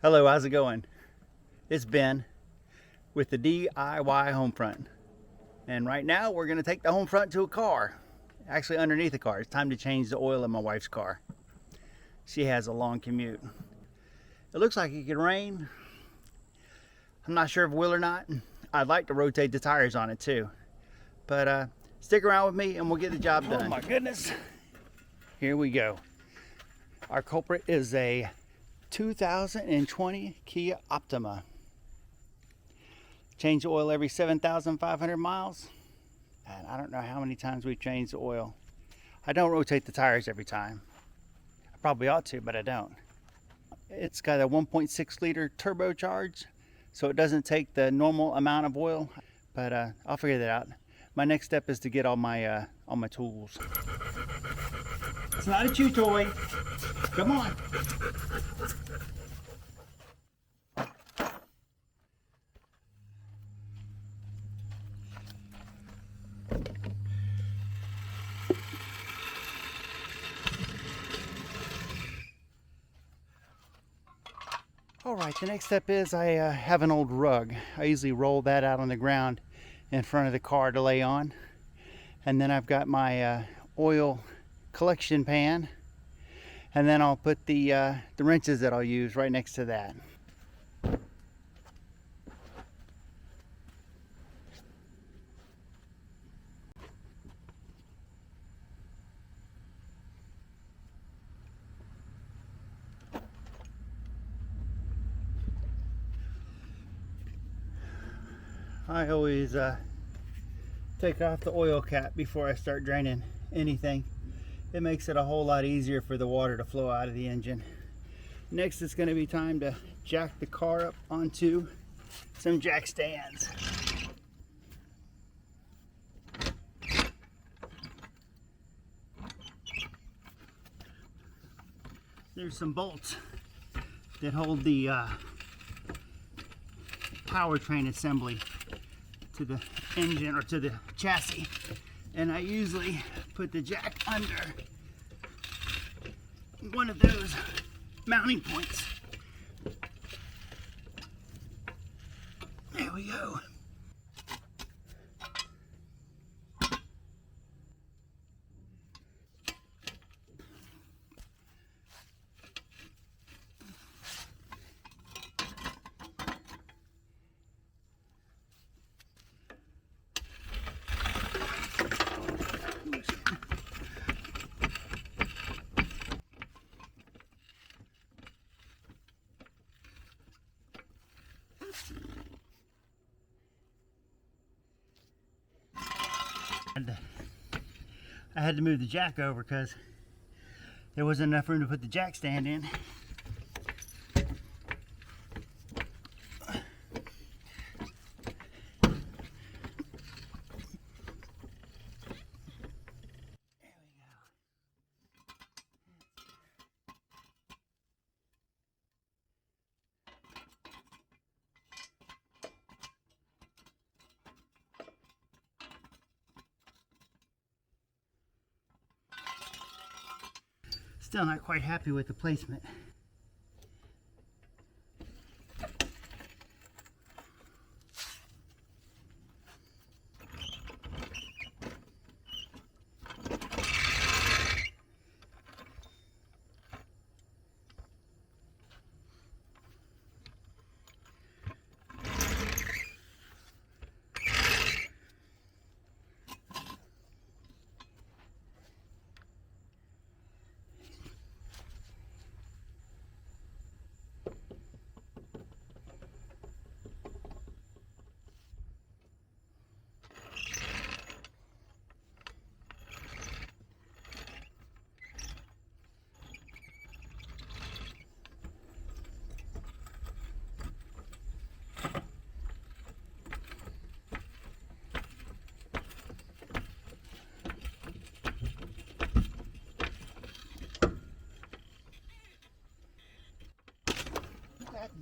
Hello, how's it going? It's Ben with the DIY home front. And right now we're gonna take the home front to a car. Actually underneath the car. It's time to change the oil in my wife's car. She has a long commute. It looks like it could rain. I'm not sure if it will or not. I'd like to rotate the tires on it too. But stick around with me and we'll get the job done. Oh my goodness. Here we go. Our culprit is a 2020 Kia Optima. Change the oil every 7,500 miles. And I don't know how many times we've changed the oil. I don't rotate the tires every time. I probably ought to, but I don't. It's got a 1.6 liter turbocharged, so it doesn't take the normal amount of oil, but I'll figure that out. My next step is to get all my tools. It's not a chew toy. Come on. All right, the next step is I have an old rug. I usually roll that out on the ground in front of the car to lay on. And then I've got my oil collection pan. And then I'll put the wrenches that I'll use right next to that. I always take off the oil cap before I start draining anything. It makes it a whole lot easier for the water to flow out of the engine. Next, it's going to be time to jack the car up onto some jack stands. There's some bolts that hold the powertrain assembly to the engine or to the chassis, and I usually put the jack under one of those mounting points. There we go. I had to move the jack over because there wasn't enough room to put the jack stand in. Still not quite happy with the placement.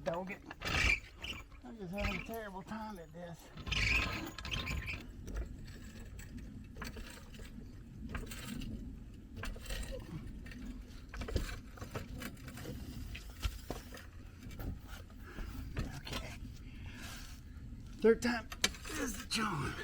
Dog it. I'm just having a terrible time at this. Third time is the charm.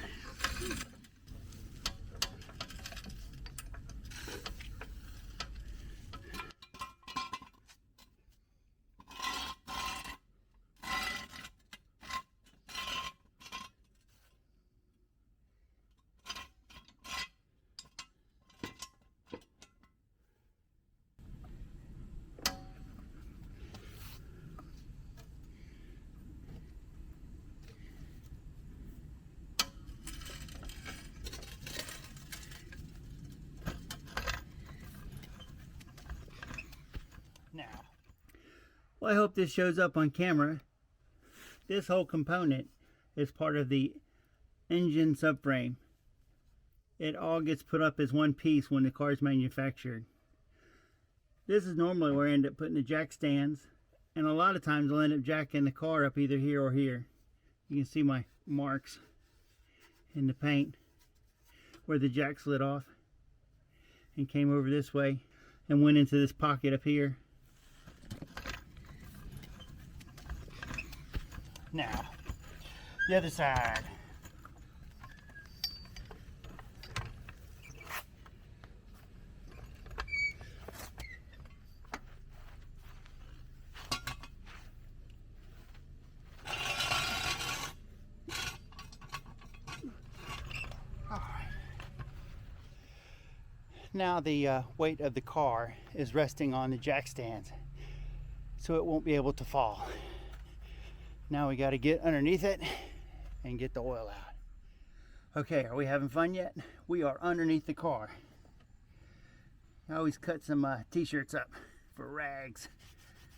Now, well, I hope this shows up on camera. This whole component is part of the engine subframe. It all gets put up as one piece when the car is manufactured. This is normally where I end up putting the jack stands, and a lot of times I'll end up jacking the car up either here or here. You can see my marks in the paint where the jack slid off and came over this way and went into this pocket up here. Now, the other side. All right. Now the weight of the car is resting on the jack stands, so it won't be able to fall. Now we got to get underneath it and get the oil out. Okay, are we having fun yet? We are underneath the car. I always cut some t-shirts up for rags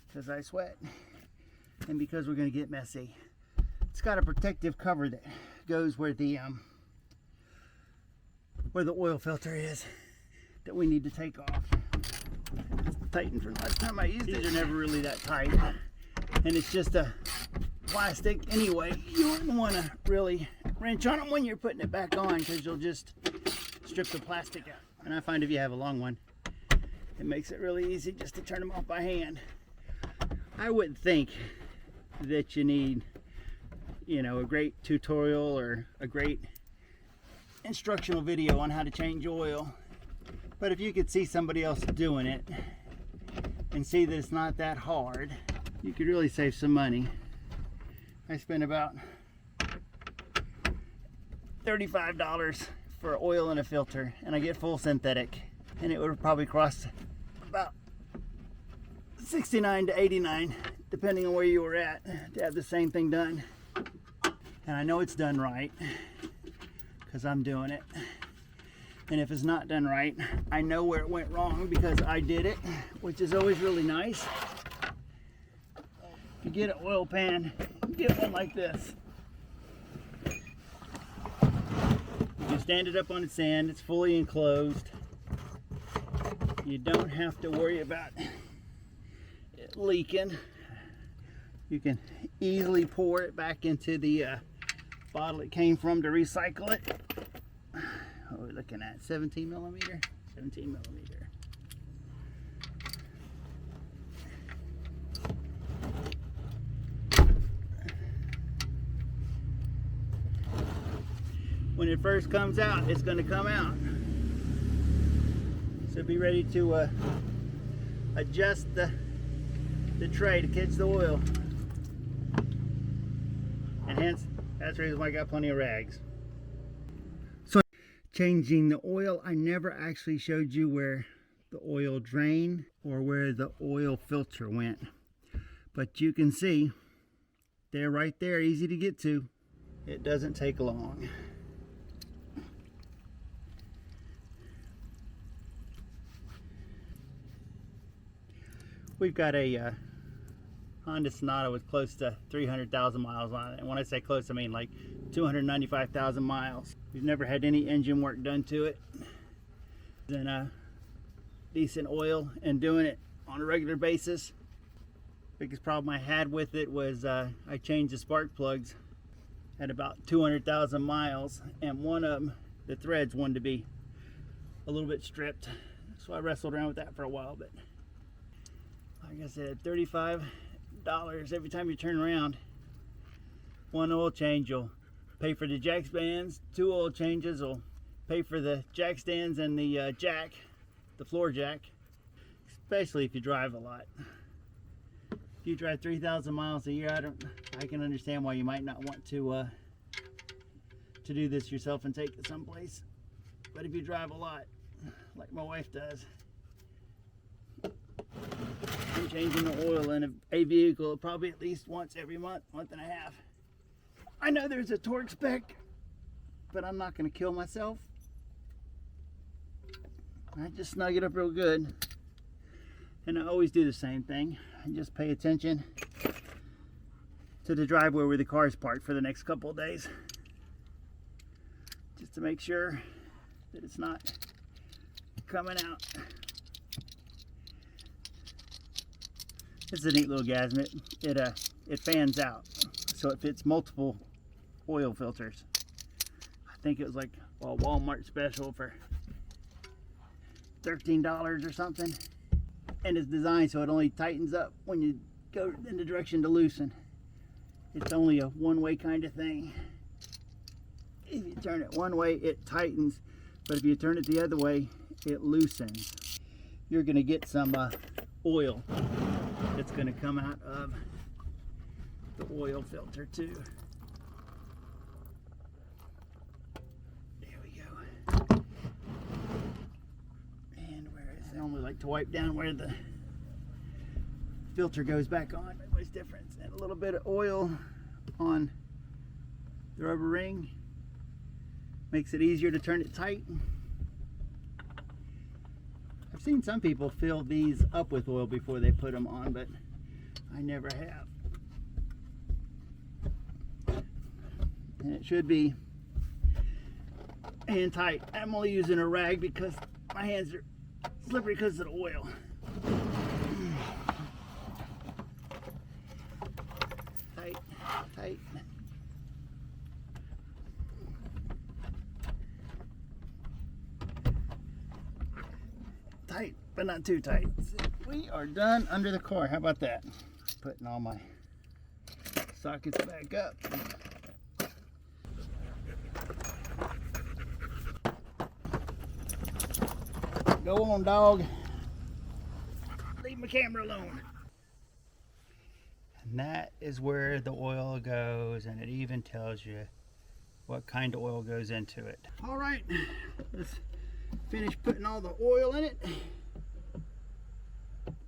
because I sweat and because we're going to get messy. It's got a protective cover that goes where the oil filter is that we need to take off. It's tightened from last time I used it. These are never really that tight, and it's just a plastic anyway. You wouldn't want to really wrench on them when you're putting it back on because you'll just strip the plastic out. And I find if you have a long one, it makes it really easy just to turn them off by hand. I wouldn't think that you need, you know, a great tutorial or a great instructional video on how to change oil, but if you could see somebody else doing it and see that it's not that hard, you could really save some money. I spent about $35 for oil and a filter, and I get full synthetic, and it would probably cost about $69 to $89 depending on where you were at to have the same thing done. And I know it's done right because I'm doing it, and if it's not done right, I know where it went wrong because I did it, which is always really nice. If you get an oil pan, get one like this. You stand it up on the sand, it's fully enclosed. You don't have to worry about it leaking. You can easily pour it back into the bottle it came from to recycle it. What are we looking at? 17 millimeter? 17 millimeter. When it first comes out, it's going to come out. So be ready to adjust the tray to catch the oil. And hence, that's the reason why I got plenty of rags. So changing the oil, I never actually showed you where the oil drained or where the oil filter went. But you can see, they're right there, easy to get to. It doesn't take long. We've got a Honda Sonata with close to 300,000 miles on it. And when I say close, I mean like 295,000 miles. We've never had any engine work done to it. And decent oil and doing it on a regular basis. Biggest problem I had with it was I changed the spark plugs at about 200,000 miles, and one of them, the threads, wanted to be a little bit stripped. So I wrestled around with that for a while, but like I said, $35 every time you turn around. One oil change will pay for the jack stands. 2 oil changes will pay for the jack stands and the jack, the floor jack, especially if you drive a lot. If you drive 3,000 miles a year, I can understand why you might not want to do this yourself and take it someplace. But if you drive a lot, like my wife does, I'm changing the oil in a vehicle probably at least once every month, month and a half. I know there's a torque spec, but I'm not going to kill myself. I just snug it up real good. And I always do the same thing. I just pay attention to the driveway where the car is parked for the next couple of days, just to make sure that it's not coming out. This is a neat little gasket. It fans out, so it fits multiple oil filters. I think it was like a Walmart special for $13 or something. And it's designed so it only tightens up when you go in the direction to loosen. It's only a one-way kind of thing. If you turn it one way, it tightens, but if you turn it the other way, it loosens. You're going to get some oil that's going to come out of the oil filter too. There we go. And where is it? I only like to wipe down where the filter goes back on. What's the difference? And a little bit of oil on the rubber ring makes it easier to turn it tight. I've seen some people fill these up with oil before they put them on, but I never have. And it should be hand tight. I'm only using a rag because my hands are slippery because of the oil. Tight, tight. Tight, but not too tight. We are done under the car. How about that? Putting all my sockets back up. Go on, dog. Leave my camera alone. And that is where the oil goes, and it even tells you what kind of oil goes into it. All right, let's finish putting all the oil in it.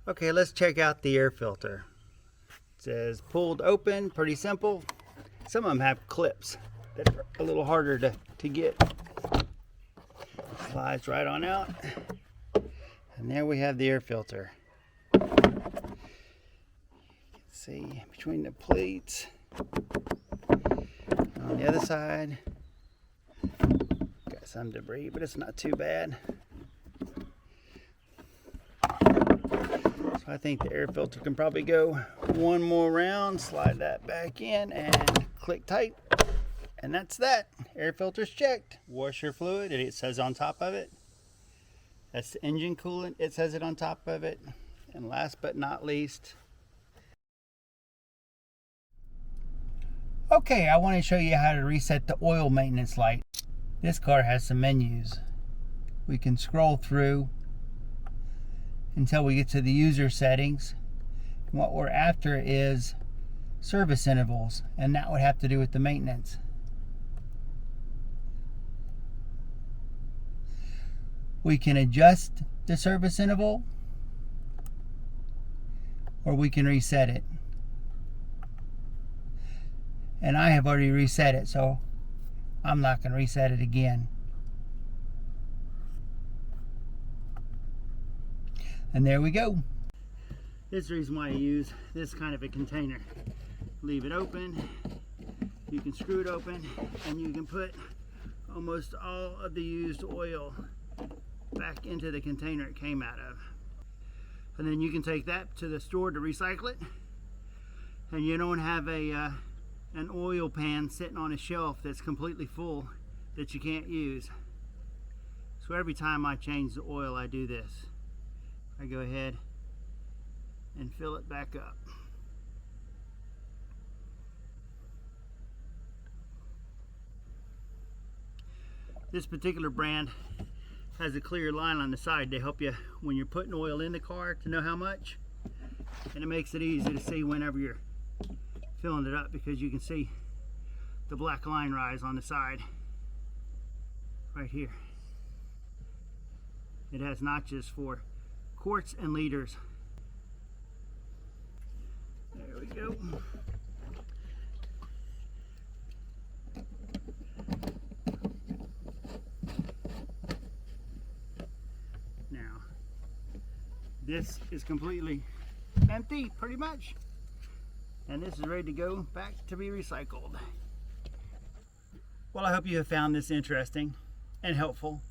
Okay, let's check out the air filter. It says pulled open, pretty simple. Some of them have clips that are a little harder to get. Slides right on out. And there we have the air filter. You can see between the plates. On the other side, got some debris, but it's not too bad. So I think the air filter can probably go one more round, slide that back in and click tight. And that's that. Air filter's checked. Washer fluid, it says on top of it. That's the engine coolant, it says it on top of it. And last but not least, okay, I want to show you how to reset the oil maintenance light. This car has some menus. We can scroll through until we get to the user settings. And what we're after is service intervals, and that would have to do with the maintenance. We can adjust the service interval, or we can reset it. And I have already reset it, so I'm not going to reset it again. And there we go. This is the reason why I use this kind of a container. Leave it open, you can screw it open, and you can put almost all of the used oil back into the container it came out of. And then you can take that to the store to recycle it, and you don't have an oil pan sitting on a shelf that's completely full that you can't use. So every time I change the oil, I do this. I go ahead and fill it back up. This particular brand has a clear line on the side to help you when you're putting oil in the car to know how much, and it makes it easy to see whenever you're filling it up, because you can see the black line rise on the side right here. It has notches for quarts and liters. There we go. Now, this is completely empty, pretty much. And this is ready to go back to be recycled. Well, I hope you have found this interesting and helpful.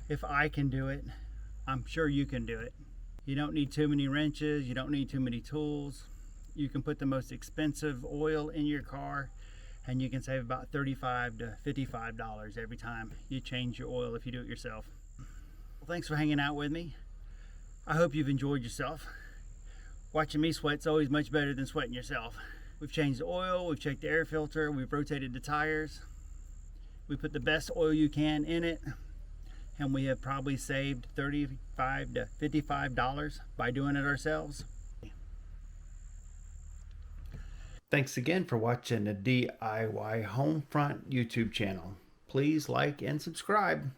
If I can do it, I'm sure you can do it. You don't need too many wrenches, you don't need too many tools. You can put the most expensive oil in your car and you can save about $35 to $55 every time you change your oil if you do it yourself. Well, thanks for hanging out with me. I hope you've enjoyed yourself. Watching me sweat's always much better than sweating yourself. We've changed the oil, we've checked the air filter, we've rotated the tires. We put the best oil you can in it, and we have probably saved $35 to $55 by doing it ourselves. Thanks again for watching the DIY Homefront YouTube channel. Please like and subscribe.